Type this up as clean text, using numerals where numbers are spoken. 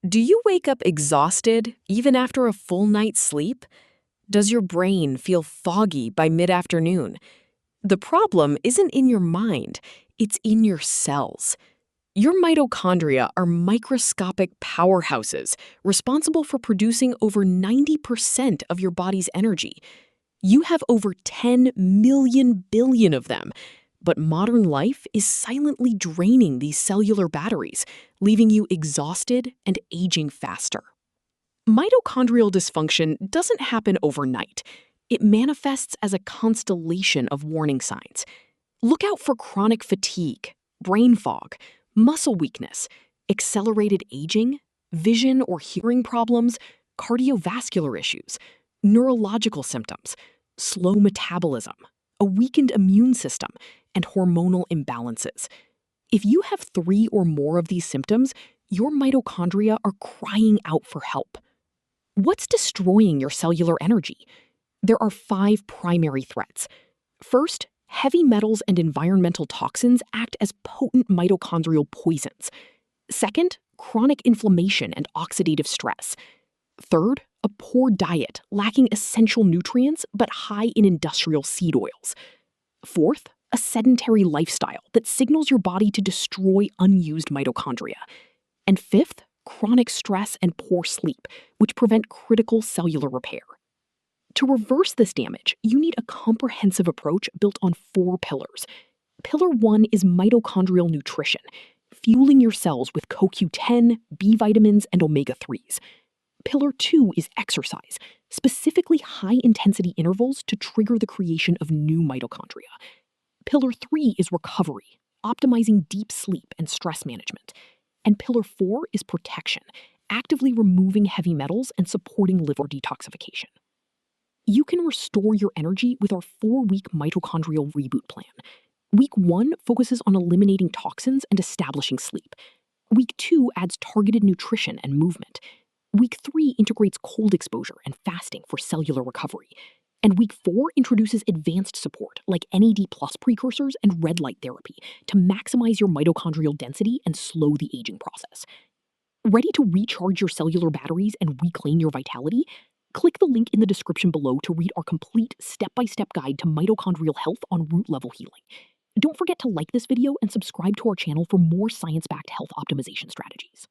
Do you wake up exhausted even after a full night's sleep? Does your brain feel foggy by mid-afternoon? The problem isn't in your mind, it's in your cells. Your mitochondria are microscopic powerhouses responsible for producing over 90% of your body's energy. You have over 10 million billion of them, but modern life is silently draining these cellular batteries, leaving you exhausted and aging faster. Mitochondrial dysfunction doesn't happen overnight. It manifests as a constellation of warning signs. Look out for chronic fatigue, brain fog, muscle weakness, accelerated aging, vision or hearing problems, cardiovascular issues, neurological symptoms, slow metabolism, a weakened immune system, and hormonal imbalances. If you have 3 or more of these symptoms, your mitochondria are crying out for help. What's destroying your cellular energy? There are 5 primary threats. First, heavy metals and environmental toxins act as potent mitochondrial poisons. Second, chronic inflammation and oxidative stress. Third, a poor diet lacking essential nutrients but high in industrial seed oils. Fourth, a sedentary lifestyle that signals your body to destroy unused mitochondria. And fifth, chronic stress and poor sleep, which prevent critical cellular repair. To reverse this damage, you need a comprehensive approach built on 4 pillars. Pillar 1 is mitochondrial nutrition, fueling your cells with CoQ10, B vitamins, and omega-3s. Pillar 2 is exercise, specifically high-intensity intervals to trigger the creation of new mitochondria. Pillar 3 is recovery, optimizing deep sleep and stress management. And pillar 4 is protection, actively removing heavy metals and supporting liver detoxification. You can restore your energy with our 4-week mitochondrial reboot plan. Week 1 focuses on eliminating toxins and establishing sleep. Week 2 adds targeted nutrition and movement. Week 3 integrates cold exposure and fasting for cellular recovery. And week 4 introduces advanced support like NAD+ precursors and red light therapy to maximize your mitochondrial density and slow the aging process. Ready to recharge your cellular batteries and reclaim your vitality? Click the link in the description below to read our complete step-by-step guide to mitochondrial health on root-level healing. Don't forget to like this video and subscribe to our channel for more science-backed health optimization strategies.